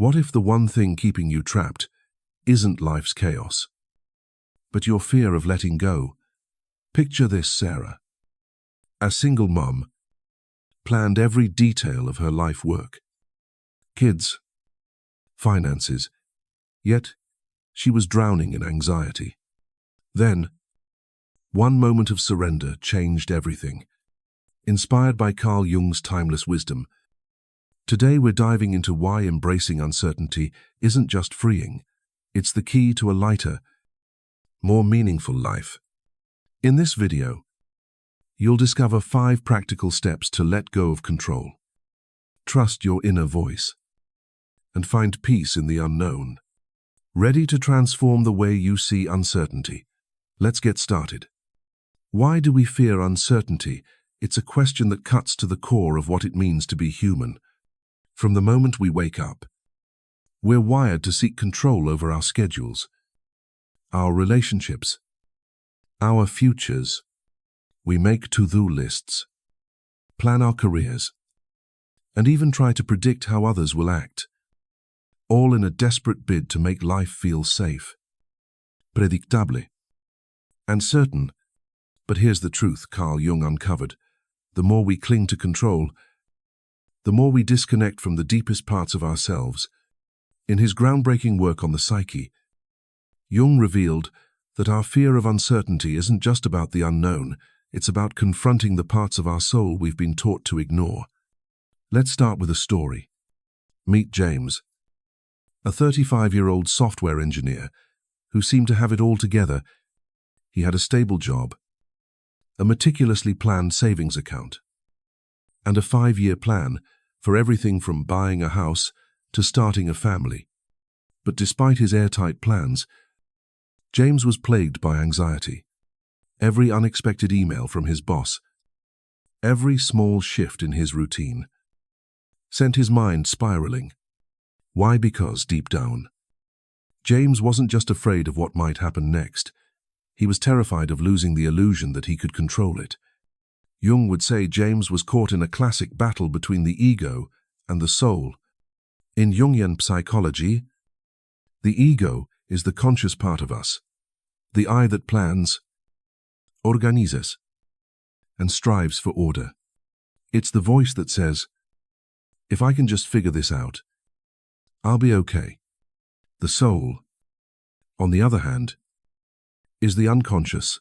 What if the one thing keeping you trapped isn't life's chaos, but your fear of letting go? Picture this, Sarah, a single mom, planned every detail of her life work, kids, finances, yet she was drowning in anxiety. Then, one moment of surrender changed everything. Inspired by Carl Jung's timeless wisdom, today we're diving into why embracing uncertainty isn't just freeing, it's the key to a lighter, more meaningful life. In this video, you'll discover 5 practical steps to let go of control, trust your inner voice, and find peace in the unknown. Ready to transform the way you see uncertainty? Let's get started. Why do we fear uncertainty? It's a question that cuts to the core of what it means to be human. From the moment we wake up, we're wired to seek control over our schedules, our relationships, our futures. We make to-do lists, plan our careers, and even try to predict how others will act, all in a desperate bid to make life feel safe, predictable, and certain. But here's the truth Carl Jung uncovered. The more we cling to control, the more we disconnect from the deepest parts of ourselves. In his groundbreaking work on the psyche, Jung revealed that our fear of uncertainty isn't just about the unknown, it's about confronting the parts of our soul we've been taught to ignore. Let's start with a story. Meet James, a 35-year-old software engineer who seemed to have it all together. He had a stable job, a meticulously planned savings account, and a 5-year plan for everything from buying a house to starting a family. But despite his airtight plans, James was plagued by anxiety. Every unexpected email from his boss, every small shift in his routine, sent his mind spiraling. Why? Because deep down, James wasn't just afraid of what might happen next. He was terrified of losing the illusion that he could control it. Jung would say James was caught in a classic battle between the ego and the soul. In Jungian psychology, the ego is the conscious part of us, the I that plans, organizes, and strives for order. It's the voice that says, if I can just figure this out, I'll be okay. The soul, on the other hand, is the unconscious,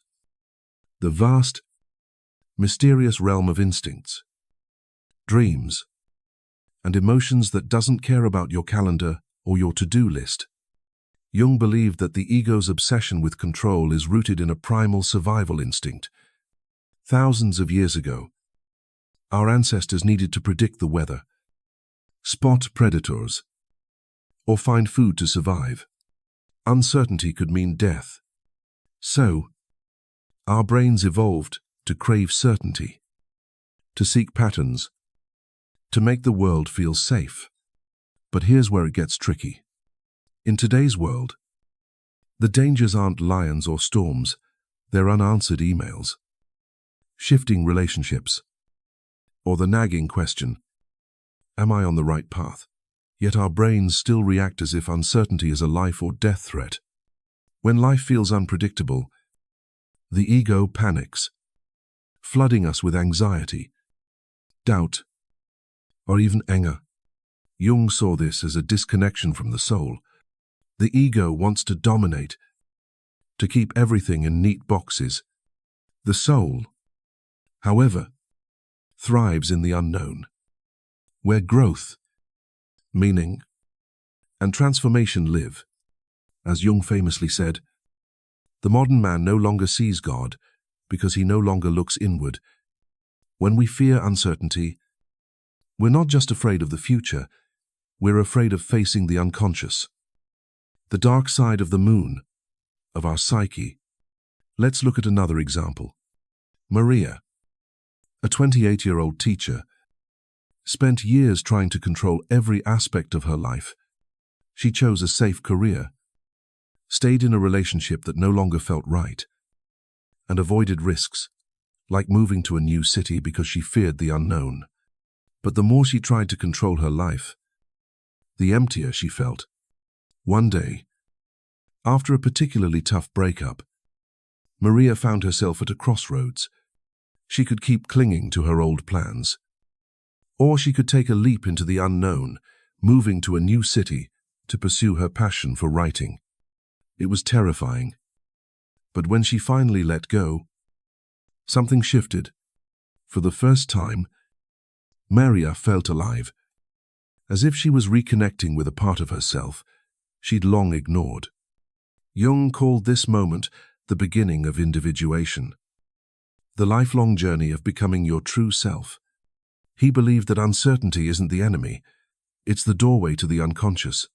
the vast, mysterious realm of instincts, dreams, and emotions that doesn't care about your calendar or your to-do list. Jung believed that the ego's obsession with control is rooted in a primal survival instinct. Thousands of years ago, our ancestors needed to predict the weather, spot predators, or find food to survive. Uncertainty could mean death. So, our brains evolved to crave certainty, to seek patterns, to make the world feel safe. But here's where it gets tricky. In today's world, the dangers aren't lions or storms, they're unanswered emails, shifting relationships, or the nagging question, am I on the right path? Yet our brains still react as if uncertainty is a life or death threat. When life feels unpredictable, the ego panics, flooding us with anxiety, doubt, or even anger. Jung saw this as a disconnection from the soul. The ego wants to dominate, to keep everything in neat boxes. The soul, however, thrives in the unknown, where growth, meaning, and transformation live. As Jung famously said, the modern man no longer sees God because he no longer looks inward. When we fear uncertainty, we're not just afraid of the future, we're afraid of facing the unconscious, the dark side of the moon, of our psyche. Let's look at another example. Maria, a 28-year-old teacher, spent years trying to control every aspect of her life. She chose a safe career, stayed in a relationship that no longer felt right, and avoided risks, like moving to a new city because she feared the unknown. But the more she tried to control her life, the emptier she felt. One day, after a particularly tough breakup, Maria found herself at a crossroads. She could keep clinging to her old plans, or she could take a leap into the unknown, moving to a new city to pursue her passion for writing. It was terrifying, but when she finally let go, something shifted. For the first time, Maria felt alive, as if she was reconnecting with a part of herself she'd long ignored. Jung called this moment the beginning of individuation, the lifelong journey of becoming your true self. He believed that uncertainty isn't the enemy, it's the doorway to the unconscious,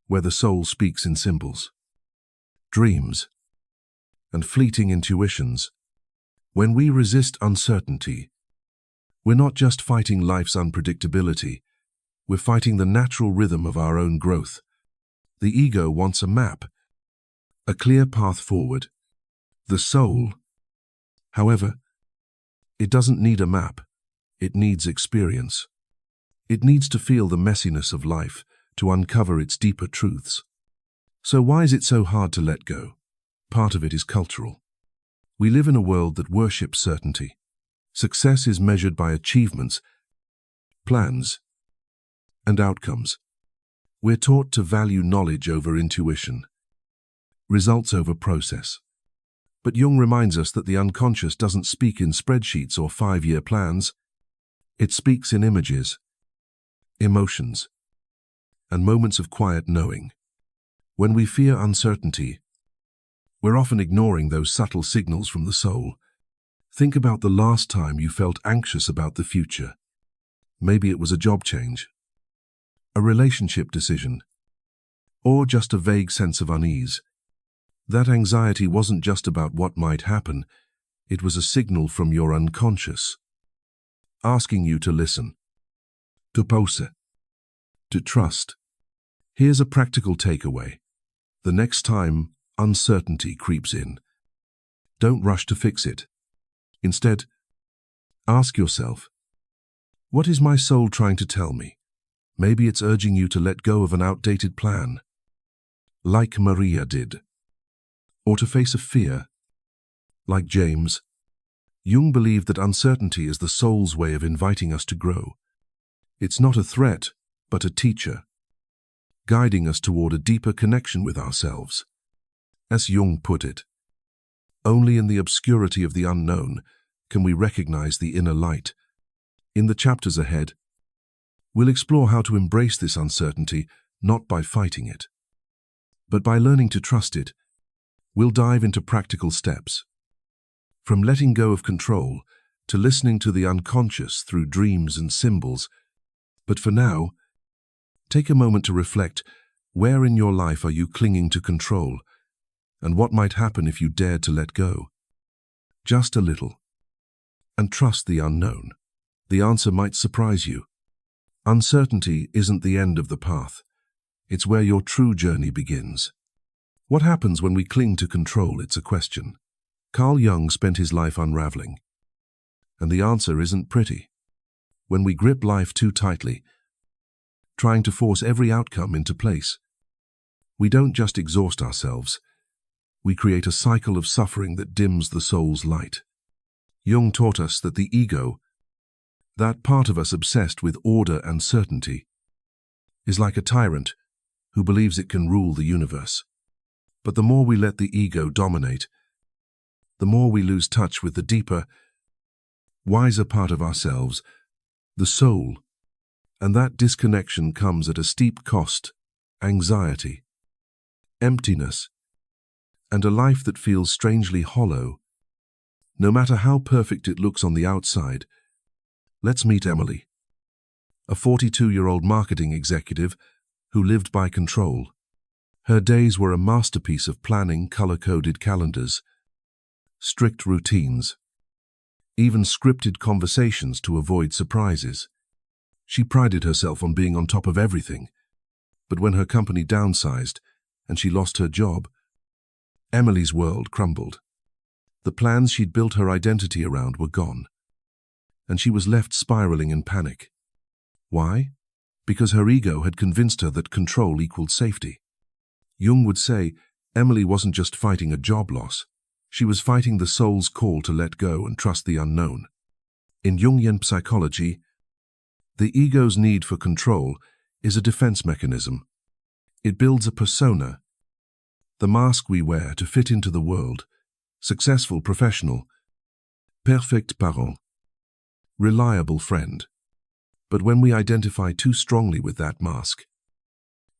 where the soul speaks in symbols, dreams, and fleeting intuitions. When we resist uncertainty, we're not just fighting life's unpredictability, we're fighting the natural rhythm of our own growth. The ego wants a map, a clear path forward. The soul, however, it doesn't need a map, it needs experience. It needs to feel the messiness of life, to uncover its deeper truths. So why is it so hard to let go? Part of it is cultural. We live in a world that worships certainty. Success is measured by achievements, plans, and outcomes. We're taught to value knowledge over intuition, results over process. But Jung reminds us that the unconscious doesn't speak in spreadsheets or 5-year plans. It speaks in images, emotions, and moments of quiet knowing. When we fear uncertainty, we're often ignoring those subtle signals from the soul. Think about the last time you felt anxious about the future. Maybe it was a job change, a relationship decision, or just a vague sense of unease. That anxiety wasn't just about what might happen, it was a signal from your unconscious, asking you to listen, to pause, to trust. Here's a practical takeaway. The next time uncertainty creeps in, don't rush to fix it. Instead, ask yourself, what is my soul trying to tell me? Maybe it's urging you to let go of an outdated plan, like Maria did, or to face a fear, like James. Jung believed that uncertainty is the soul's way of inviting us to grow. It's not a threat, but a teacher, guiding us toward a deeper connection with ourselves. As Jung put it, only in the obscurity of the unknown can we recognize the inner light. In the chapters ahead, we'll explore how to embrace this uncertainty, not by fighting it, but by learning to trust it. We'll dive into practical steps, from letting go of control to listening to the unconscious through dreams and symbols. But for now, take a moment to reflect, where in your life are you clinging to control, and what might happen if you dared to let go? Just a little. And trust the unknown. The answer might surprise you. Uncertainty isn't the end of the path. It's where your true journey begins. What happens when we cling to control? It's a question. Carl Jung spent his life unraveling. And the answer isn't pretty. When we grip life too tightly, trying to force every outcome into place, we don't just exhaust ourselves, we create a cycle of suffering that dims the soul's light. Jung taught us that the ego, that part of us obsessed with order and certainty, is like a tyrant who believes it can rule the universe. But the more we let the ego dominate, the more we lose touch with the deeper, wiser part of ourselves, the soul. And that disconnection comes at a steep cost: anxiety, emptiness, and a life that feels strangely hollow, no matter how perfect it looks on the outside. Let's meet Emily, a 42-year-old marketing executive who lived by control. Her days were a masterpiece of planning, color-coded calendars, strict routines, even scripted conversations to avoid surprises. She prided herself on being on top of everything, but when her company downsized and she lost her job, Emily's world crumbled. The plans she'd built her identity around were gone, and she was left spiraling in panic. Why? because her ego had convinced her that control equaled safety. Jung would say Emily wasn't just fighting a job loss, she was fighting the soul's call to let go and trust the unknown. In Jungian psychology, the ego's need for control is a defense mechanism. It builds a persona, the mask we wear to fit into the world, successful professional, perfect parent, reliable friend. But when we identify too strongly with that mask,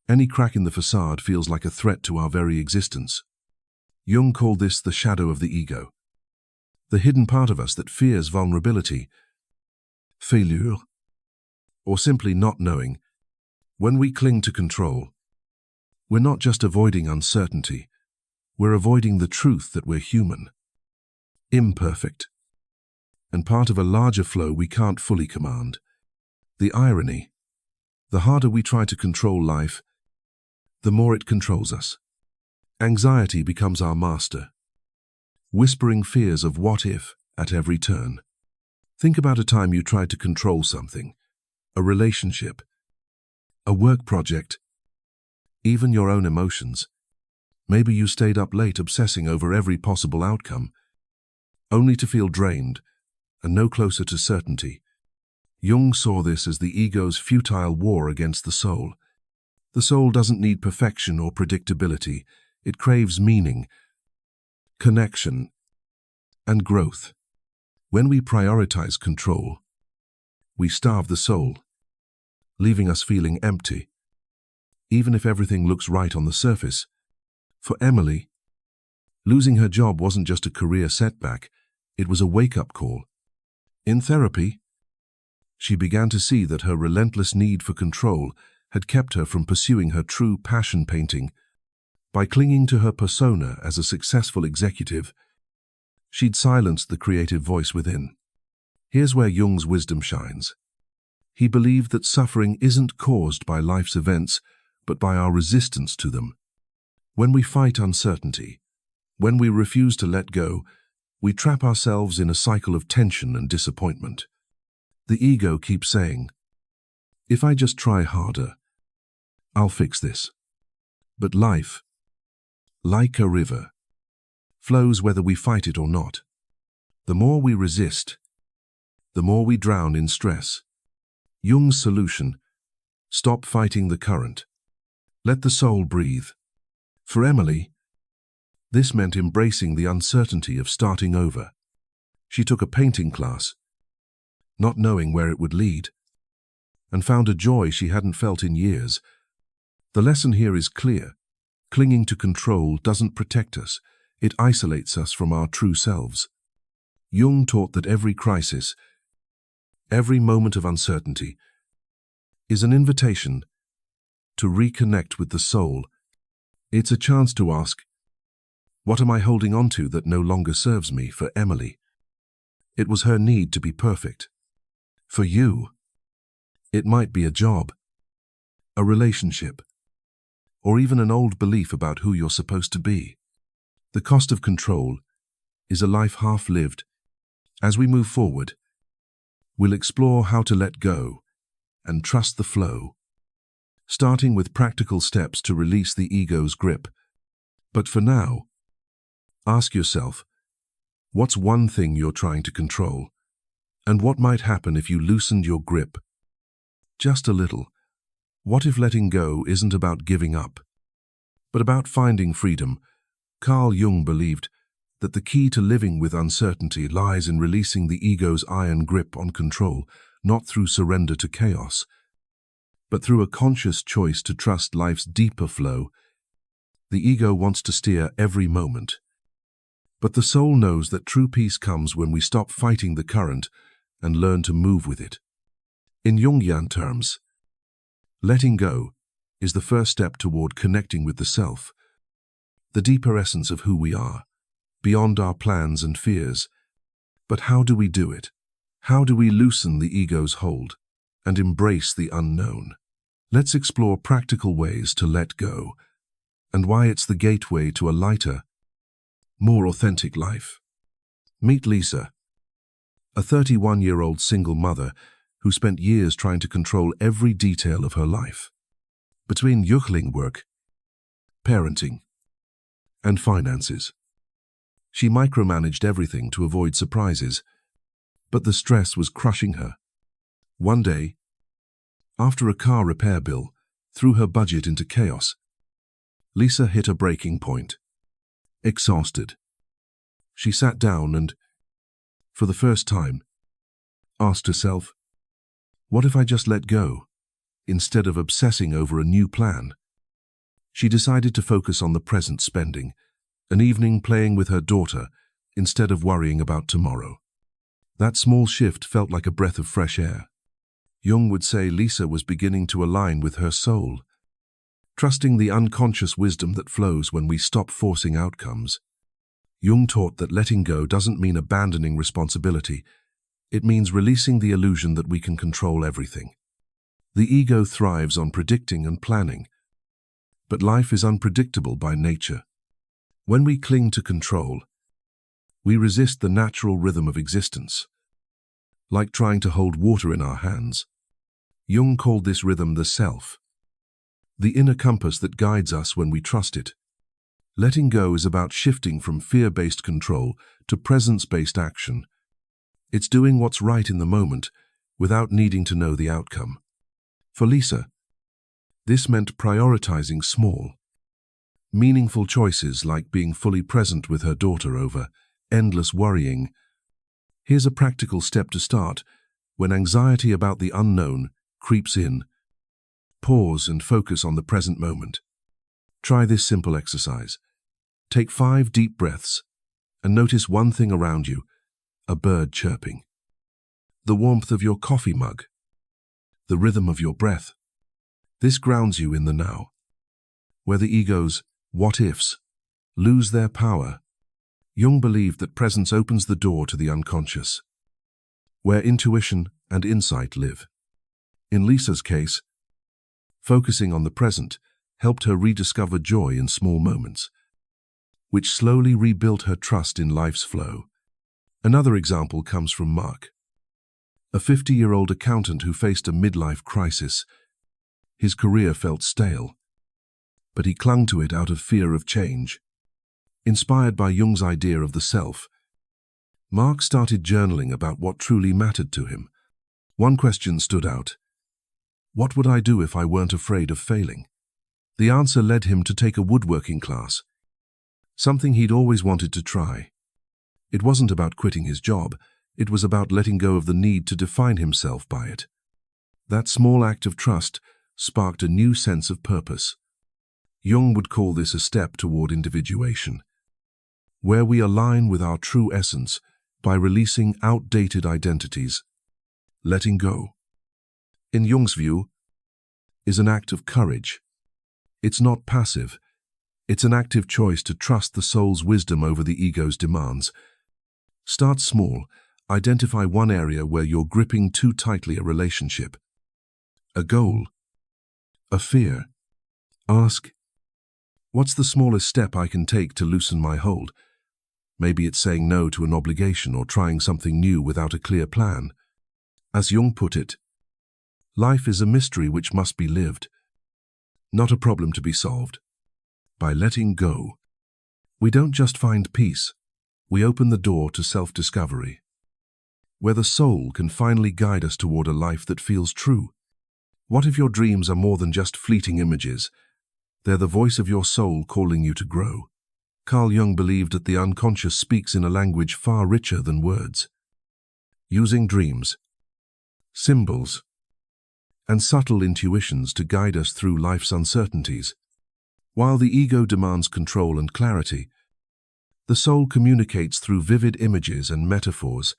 any crack in the facade feels like a threat to our very existence. Jung called this the shadow of the ego, the hidden part of us that fears vulnerability, failure, or simply not knowing. When we cling to control, we're not just avoiding uncertainty, we're avoiding the truth that we're human, imperfect, and part of a larger flow we can't fully command. The irony: the harder we try to control life, the more it controls us. Anxiety becomes our master, whispering fears of what if at every turn. Think about a time you tried to control something, a relationship, a work project, even your own emotions. Maybe you stayed up late obsessing over every possible outcome, only to feel drained and no closer to certainty. Jung saw this as the ego's futile war against the soul. The soul doesn't need perfection or predictability. It craves meaning, connection, and growth. When we prioritize control, we starve the soul, leaving us feeling empty, even if everything looks right on the surface. For Emily, losing her job wasn't just a career setback, it was a wake-up call. In therapy, she began to see that her relentless need for control had kept her from pursuing her true passion, painting. By clinging to her persona as a successful executive, she'd silenced the creative voice within. Here's where Jung's wisdom shines. He believed that suffering isn't caused by life's events, but by our resistance to them. When we fight uncertainty, when we refuse to let go, we trap ourselves in a cycle of tension and disappointment. The ego keeps saying, "If I just try harder, I'll fix this." But life, like a river, flows whether we fight it or not. The more we resist, the more we drown in stress. Jung's solution: stop fighting the current. Let the soul breathe. For Emily, this meant embracing the uncertainty of starting over. She took a painting class, not knowing where it would lead, and found a joy she hadn't felt in years. The lesson here is clear. Clinging to control doesn't protect us, it isolates us from our true selves. Jung taught that every crisis, every moment of uncertainty, is an invitation to reconnect with the soul. It's a chance to ask, what am I holding on to that no longer serves me? For Emily, it was her need to be perfect. For you, it might be a job, a relationship, or even an old belief about who you're supposed to be. The cost of control is a life half-lived. As we move forward, we'll explore how to let go and trust the flow, starting with practical steps to release the ego's grip. But for now, ask yourself, what's one thing you're trying to control? And what might happen if you loosened your grip just a little? What if letting go isn't about giving up, but about finding freedom? Carl Jung believed that the key to living with uncertainty lies in releasing the ego's iron grip on control, not through surrender to chaos, but through a conscious choice to trust life's deeper flow. The ego wants to steer every moment, but the soul knows that true peace comes when we stop fighting the current and learn to move with it. In Jungian terms, letting go is the first step toward connecting with the self, the deeper essence of who we are, beyond our plans and fears. But how do we do it? How do we loosen the ego's hold and embrace the unknown? Let's explore practical ways to let go and why it's the gateway to a lighter, more authentic life. Meet Lisa, a 31-year-old single mother who spent years trying to control every detail of her life. Between juggling work, parenting, and finances, she micromanaged everything to avoid surprises, but the stress was crushing her. One day, after a car repair bill threw her budget into chaos, Lisa hit a breaking point. Exhausted, she sat down and, for the first time, asked herself, what if I just let go, instead of obsessing over a new plan? She decided to focus on the present, spending an evening playing with her daughter instead of worrying about tomorrow. That small shift felt like a breath of fresh air. Jung would say Lisa was beginning to align with her soul, trusting the unconscious wisdom that flows when we stop forcing outcomes. Jung taught that letting go doesn't mean abandoning responsibility. It means releasing the illusion that we can control everything. The ego thrives on predicting and planning, but life is unpredictable by nature. When we cling to control, we resist the natural rhythm of existence. Like trying to hold water in our hands, Jung called this rhythm the self, the inner compass that guides us when we trust it. Letting go is about shifting from fear-based control to presence-based action. It's doing what's right in the moment without needing to know the outcome. For Lisa, this meant prioritizing small, meaningful choices like being fully present with her daughter over endless worrying. Here's a practical step to start. When anxiety about the unknown creeps in, pause and focus on the present moment. Try this simple exercise. Take 5 deep breaths and notice one thing around you: a bird chirping, the warmth of your coffee mug, the rhythm of your breath. This grounds you in the now, where the ego's what-ifs lose their power. Jung believed that presence opens the door to the unconscious, where intuition and insight live. In Lisa's case, focusing on the present helped her rediscover joy in small moments, which slowly rebuilt her trust in life's flow. Another example comes from Mark, a 50-year-old accountant who faced a midlife crisis. His career felt stale, but he clung to it out of fear of change. Inspired by Jung's idea of the self, Mark started journaling about what truly mattered to him. One question stood out: what would I do if I weren't afraid of failing? The answer led him to take a woodworking class, something he'd always wanted to try. It wasn't about quitting his job, it was about letting go of the need to define himself by it. That small act of trust sparked a new sense of purpose. Jung would call this a step toward individuation, where we align with our true essence by releasing outdated identities. Letting go, in Jung's view, is an act of courage. It's not passive. It's an active choice to trust the soul's wisdom over the ego's demands. Start small. Identify one area where you're gripping too tightly: a relationship, a goal, a fear. Ask, what's the smallest step I can take to loosen my hold? Maybe it's saying no to an obligation or trying something new without a clear plan. As Jung put it, life is a mystery which must be lived, not a problem to be solved. By letting go, we don't just find peace, we open the door to self-discovery, where the soul can finally guide us toward a life that feels true. What if your dreams are more than just fleeting images? They're the voice of your soul calling you to grow. Carl Jung believed that the unconscious speaks in a language far richer than words. Using dreams, symbols, and subtle intuitions to guide us through life's uncertainties. While the ego demands control and clarity, the soul communicates through vivid images and metaphors,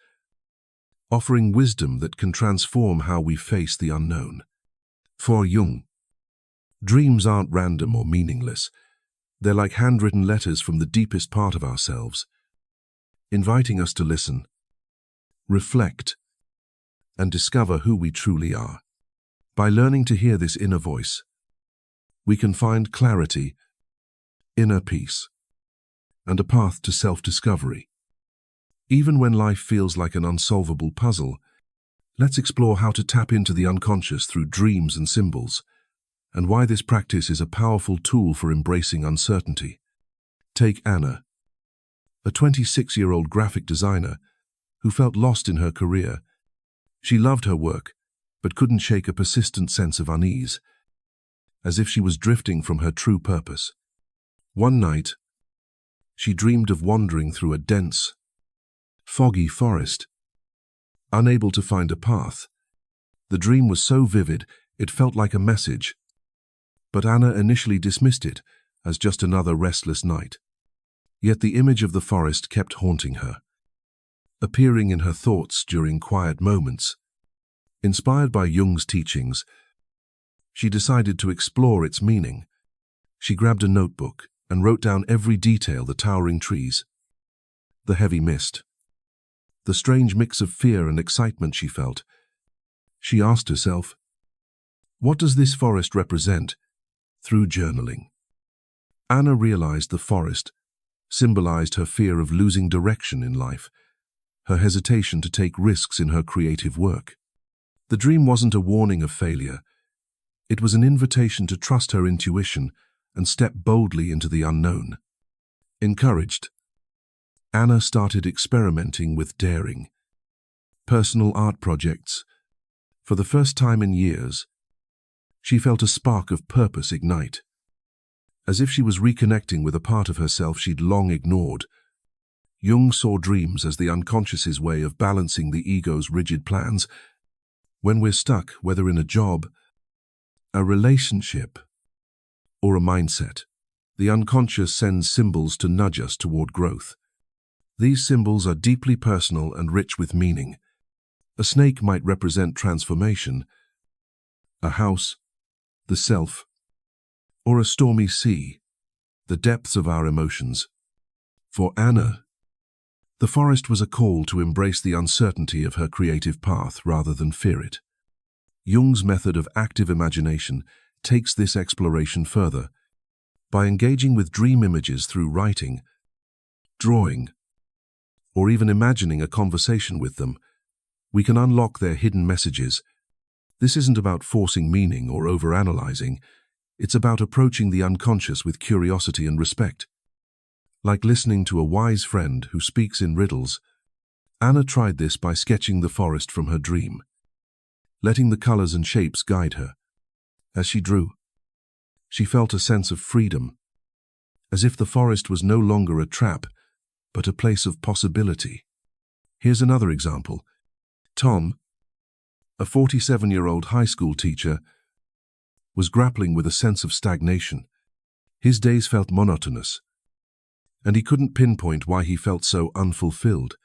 offering wisdom that can transform how we face the unknown. For Jung, dreams aren't random or meaningless. They're like handwritten letters from the deepest part of ourselves, inviting us to listen, reflect, and discover who we truly are. By learning to hear this inner voice, we can find clarity, inner peace, and a path to self-discovery. Even when life feels like an unsolvable puzzle, Let's explore how to tap into the unconscious through dreams and symbols, and why this practice is a powerful tool for embracing uncertainty. Take Anna, a 26-year-old graphic designer who felt lost in her career. She loved her work, but couldn't shake a persistent sense of unease, as if she was drifting from her true purpose. One night, she dreamed of wandering through a dense, foggy forest, unable to find a path. The dream was so vivid, it felt like a message, but Anna initially dismissed it as just another restless night. Yet the image of the forest kept haunting her, appearing in her thoughts during quiet moments. Inspired by Jung's teachings, she decided to explore its meaning. She grabbed a notebook and wrote down every detail: the towering trees, the heavy mist, the strange mix of fear and excitement she felt. She asked herself, what does this forest represent? Through journaling, Anna realized the forest symbolized her fear of losing direction in life, her hesitation to take risks in her creative work. The dream wasn't a warning of failure. It was an invitation to trust her intuition and step boldly into the unknown. Encouraged, Anna started experimenting with daring, personal art projects. For the first time in years, she felt a spark of purpose ignite, as if she was reconnecting with a part of herself she'd long ignored. Jung saw dreams as the unconscious's way of balancing the ego's rigid plans. When we're stuck, whether in a job, a relationship, or a mindset, the unconscious sends symbols to nudge us toward growth. These symbols are deeply personal and rich with meaning. A snake might represent transformation, a house, the self, or a stormy sea, the depths of our emotions. For Anna, the forest was a call to embrace the uncertainty of her creative path rather than fear it. Jung's method of active imagination takes this exploration further. By engaging with dream images through writing, drawing, or even imagining a conversation with them, we can unlock their hidden messages. This isn't about forcing meaning or overanalyzing. It's about approaching the unconscious with curiosity and respect. Like listening to a wise friend who speaks in riddles, Anna tried this by sketching the forest from her dream, letting the colors and shapes guide her. As she drew, she felt a sense of freedom, as if the forest was no longer a trap, but a place of possibility. Here's another example. Tom, a 47-year-old high school teacher, was grappling with a sense of stagnation. His days felt monotonous, and he couldn't pinpoint why he felt so unfulfilled.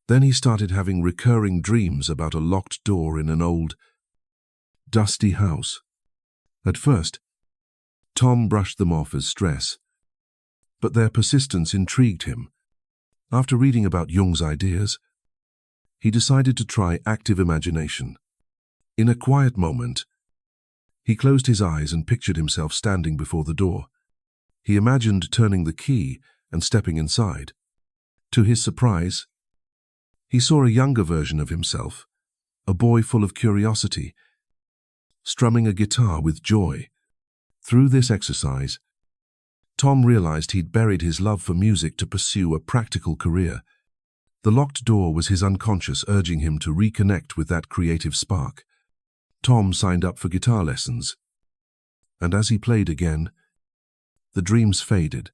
Then he started having recurring dreams about a locked door in an old, dusty house. At first, Tom brushed them off as stress, but their persistence intrigued him. After reading about Jung's ideas, he decided to try active imagination. In a quiet moment, he closed his eyes and pictured himself standing before the door. He imagined turning the key and stepping inside. To his surprise, he saw a younger version of himself, a boy full of curiosity, strumming a guitar with joy. Through this exercise, Tom realized he'd buried his love for music to pursue a practical career. The locked door was his unconscious urging him to reconnect with that creative spark. Tom signed up for guitar lessons, and as he played again, the dreams faded,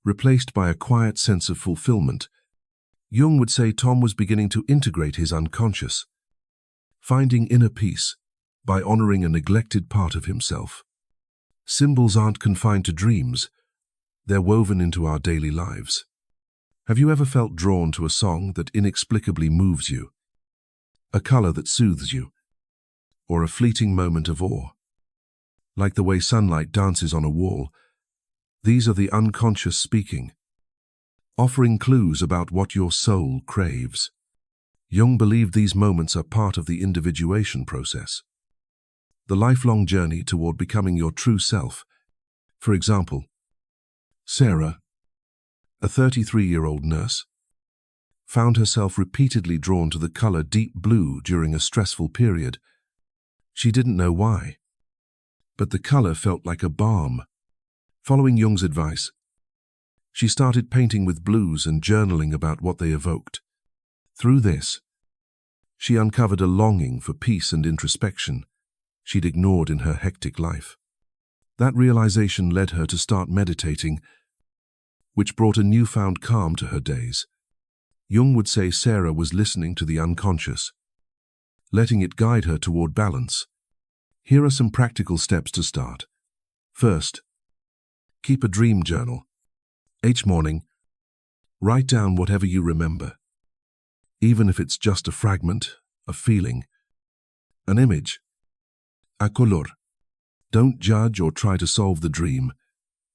replaced by a quiet sense of fulfillment. Jung would say Tom was beginning to integrate his unconscious, finding inner peace by honoring a neglected part of himself. Symbols aren't confined to dreams, they're woven into our daily lives. Have you ever felt drawn to a song that inexplicably moves you, a color that soothes you, or a fleeting moment of awe? Like the way sunlight dances on a wall, these are the unconscious speaking, offering clues about what your soul craves. Jung believed these moments are part of the individuation process, the lifelong journey toward becoming your true self. For example, Sarah, a 33-year-old nurse, found herself repeatedly drawn to the color deep blue during a stressful period. She didn't know why, but the color felt like a balm. Following Jung's advice, she started painting with blues and journaling about what they evoked. Through this, she uncovered a longing for peace and introspection she'd ignored in her hectic life. That realization led her to start meditating, which brought a newfound calm to her days. Jung would say Sarah was listening to the unconscious, letting it guide her toward balance. Here are some practical steps to start. First, keep a dream journal. Each morning, write down whatever you remember, even if it's just a fragment, a feeling, an image, a color. Don't judge or try to solve the dream,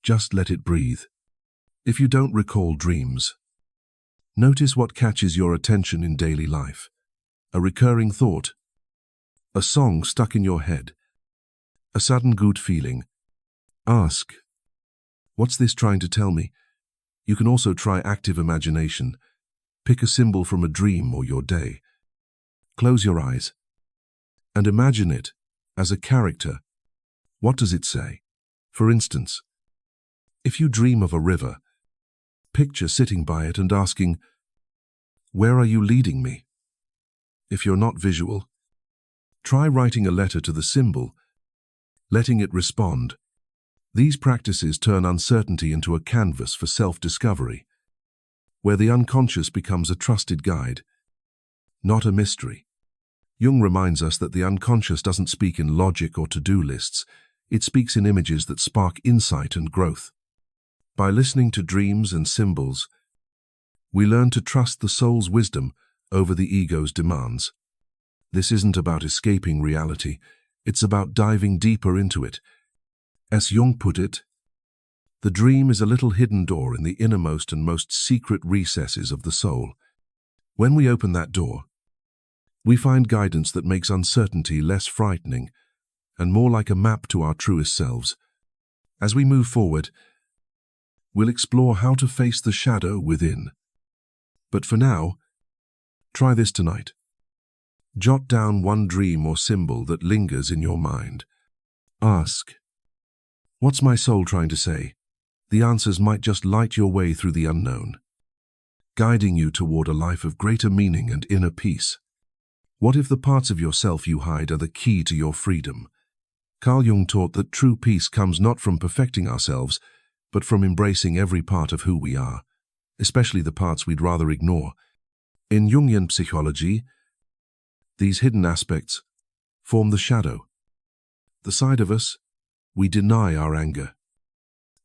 just let it breathe. If you don't recall dreams, notice what catches your attention in daily life. A recurring thought, a song stuck in your head, a sudden good feeling. Ask, what's this trying to tell me? You can also try active imagination. Pick a symbol from a dream or your day. Close your eyes and imagine it as a character. What does it say? For instance, if you dream of a river, picture sitting by it and asking, where are you leading me? If you're not visual, try writing a letter to the symbol, letting it respond. These practices turn uncertainty into a canvas for self-discovery, where the unconscious becomes a trusted guide, not a mystery. Jung reminds us that the unconscious doesn't speak in logic or to-do lists. It speaks in images that spark insight and growth. By listening to dreams and symbols, we learn to trust the soul's wisdom over the ego's demands. This isn't about escaping reality, it's about diving deeper into it. As Jung put it, the dream is a little hidden door in the innermost and most secret recesses of the soul. When we open that door, we find guidance that makes uncertainty less frightening and more like a map to our truest selves. As we move forward, we'll explore how to face the shadow within. But for now, try this tonight. Jot down one dream or symbol that lingers in your mind. Ask, what's my soul trying to say? The answers might just light your way through the unknown, guiding you toward a life of greater meaning and inner peace. What if the parts of yourself you hide are the key to your freedom? Carl Jung taught that true peace comes not from perfecting ourselves, but from embracing every part of who we are, especially the parts we'd rather ignore. In Jungian psychology, these hidden aspects form the shadow, the side of us we deny our anger,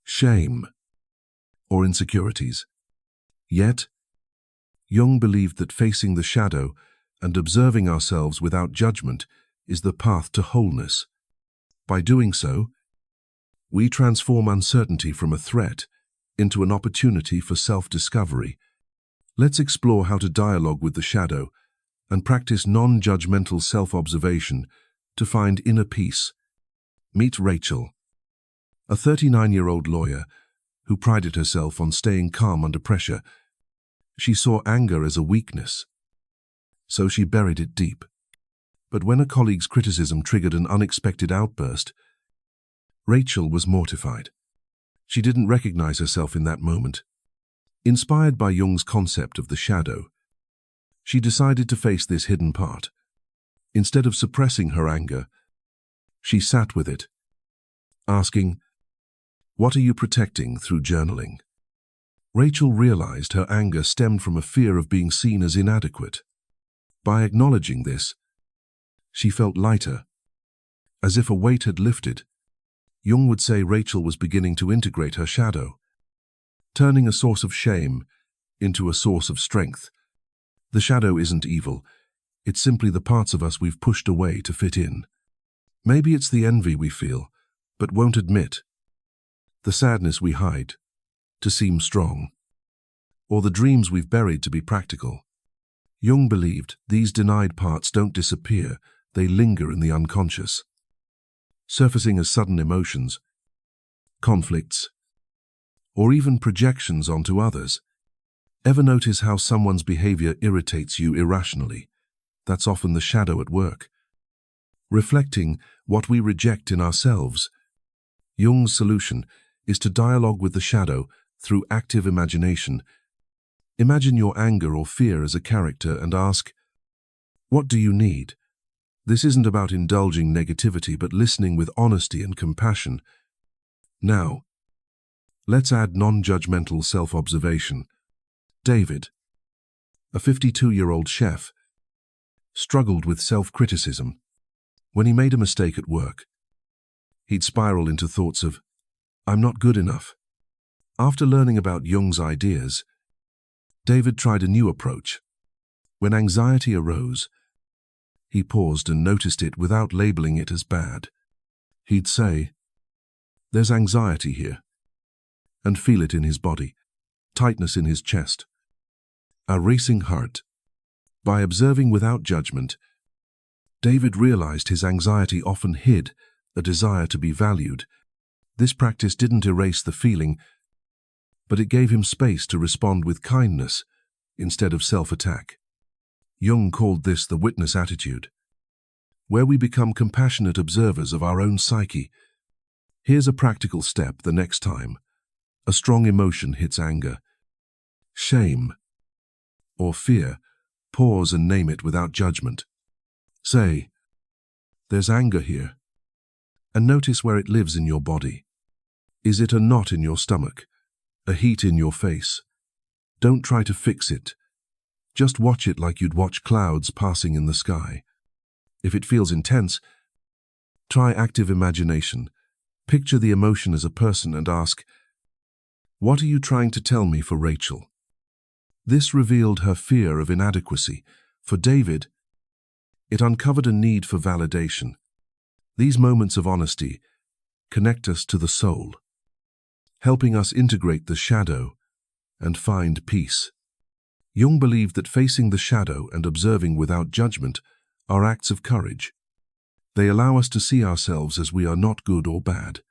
shame, or insecurities. Yet, Jung believed that facing the shadow and observing ourselves without judgment is the path to wholeness. By doing so, we transform uncertainty from a threat into an opportunity for self-discovery. Let's explore how to dialogue with the shadow and practice non-judgmental self-observation to find inner peace. Meet Rachel, a 39-year-old lawyer who prided herself on staying calm under pressure. She saw anger as a weakness, so she buried it deep. But when a colleague's criticism triggered an unexpected outburst, Rachel was mortified. She didn't recognize herself in that moment. Inspired by Jung's concept of the shadow, she decided to face this hidden part. Instead of suppressing her anger, she sat with it, asking, what are you protecting through journaling? Rachel realized her anger stemmed from a fear of being seen as inadequate. By acknowledging this, she felt lighter, as if a weight had lifted. Jung would say Rachel was beginning to integrate her shadow, turning a source of shame into a source of strength. The shadow isn't evil, it's simply the parts of us we've pushed away to fit in. Maybe it's the envy we feel, but won't admit, the sadness we hide to seem strong, or the dreams we've buried to be practical. Jung believed these denied parts don't disappear, they linger in the unconscious, surfacing as sudden emotions, conflicts, or even projections onto others. Ever notice how someone's behavior irritates you irrationally? That's often the shadow at work. Reflecting what we reject in ourselves. Jung's solution is to dialogue with the shadow through active imagination. Imagine your anger or fear as a character and ask, "What do you need?" This isn't about indulging negativity, but listening with honesty and compassion. Now, let's add non-judgmental self-observation. David, a 52-year-old chef, struggled with self-criticism. When he made a mistake at work, he'd spiral into thoughts of, "I'm not good enough." After learning about Jung's ideas, David tried a new approach. When anxiety arose, he paused and noticed it without labeling it as bad. He'd say, "There's anxiety here," and feel it in his body, tightness in his chest, a racing heart. By observing without judgment, David realized his anxiety often hid a desire to be valued. This practice didn't erase the feeling, but it gave him space to respond with kindness instead of self-attack. Jung called this the witness attitude, where we become compassionate observers of our own psyche. Here's a practical step the next time a strong emotion hits anger, shame, or fear. Pause and name it without judgment. Say, "There's anger here," and notice where it lives in your body. Is it a knot in your stomach? A heat in your face? Don't try to fix it. Just watch it like you'd watch clouds passing in the sky. If it feels intense, try active imagination. Picture the emotion as a person and ask, "What are you trying to tell me?" For Rachel, this revealed her fear of inadequacy. For David, it uncovered a need for validation. These moments of honesty connect us to the soul, helping us integrate the shadow and find peace. Jung believed that facing the shadow and observing without judgment are acts of courage. They allow us to see ourselves as we are, not good or bad,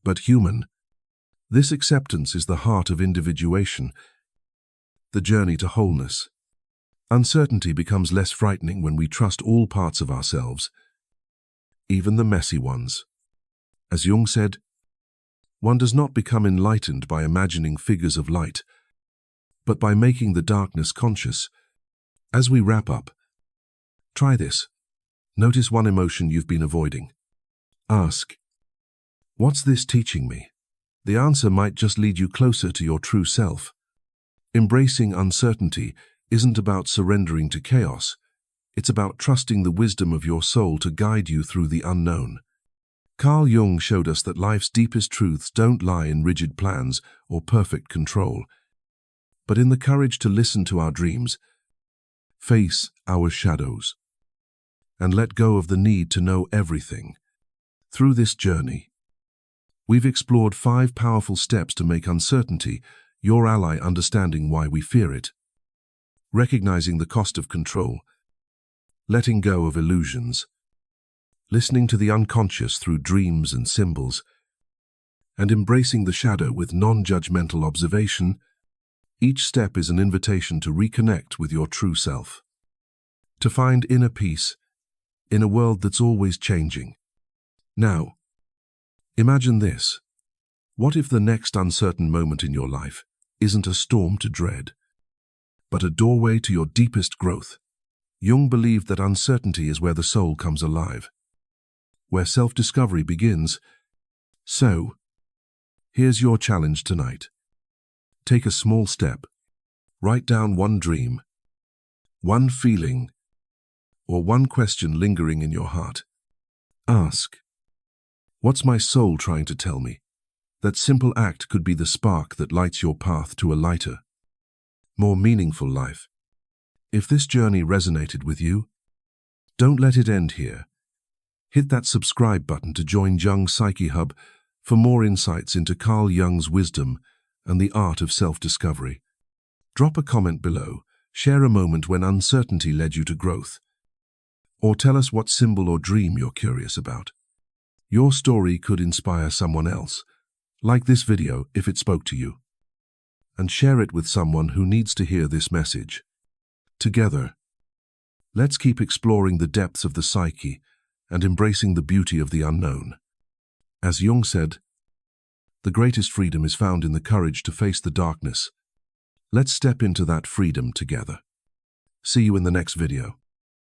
but human. This acceptance is the heart of individuation, the journey to wholeness. Uncertainty becomes less frightening when we trust all parts of ourselves, even the messy ones. As Jung said, one does not become enlightened by imagining figures of light, but by making the darkness conscious. As we wrap up, try this. Notice one emotion you've been avoiding. Ask, "What's this teaching me?" The answer might just lead you closer to your true self. Embracing uncertainty isn't about surrendering to chaos. It's about trusting the wisdom of your soul to guide you through the unknown. Carl Jung showed us that life's deepest truths don't lie in rigid plans or perfect control, but in the courage to listen to our dreams, face our shadows, and let go of the need to know everything. Through this journey, we've explored 5 powerful steps to make uncertainty your ally, understanding why we fear it, recognizing the cost of control, letting go of illusions, listening to the unconscious through dreams and symbols, and embracing the shadow with non-judgmental observation. Each step is an invitation to reconnect with your true self, to find inner peace in a world that's always changing. Now, imagine this. What if the next uncertain moment in your life isn't a storm to dread, but a doorway to your deepest growth? Jung believed that uncertainty is where the soul comes alive, where self-discovery begins. So, here's your challenge tonight. Take a small step. Write down one dream, one feeling, or one question lingering in your heart. Ask, "What's my soul trying to tell me?" That simple act could be the spark that lights your path to a lighter, more meaningful life. If this journey resonated with you, don't let it end here. Hit that subscribe button to join Jung's Psyche Hub for more insights into Carl Jung's wisdom and the art of self-discovery. Drop a comment below, share a moment when uncertainty led you to growth, or tell us what symbol or dream you're curious about. Your story could inspire someone else. Like this video if it spoke to you. and share it with someone who needs to hear this message. Together, let's keep exploring the depths of the psyche and embracing the beauty of the unknown. As Jung said, the greatest freedom is found in the courage to face the darkness. Let's step into that freedom together. See you in the next video.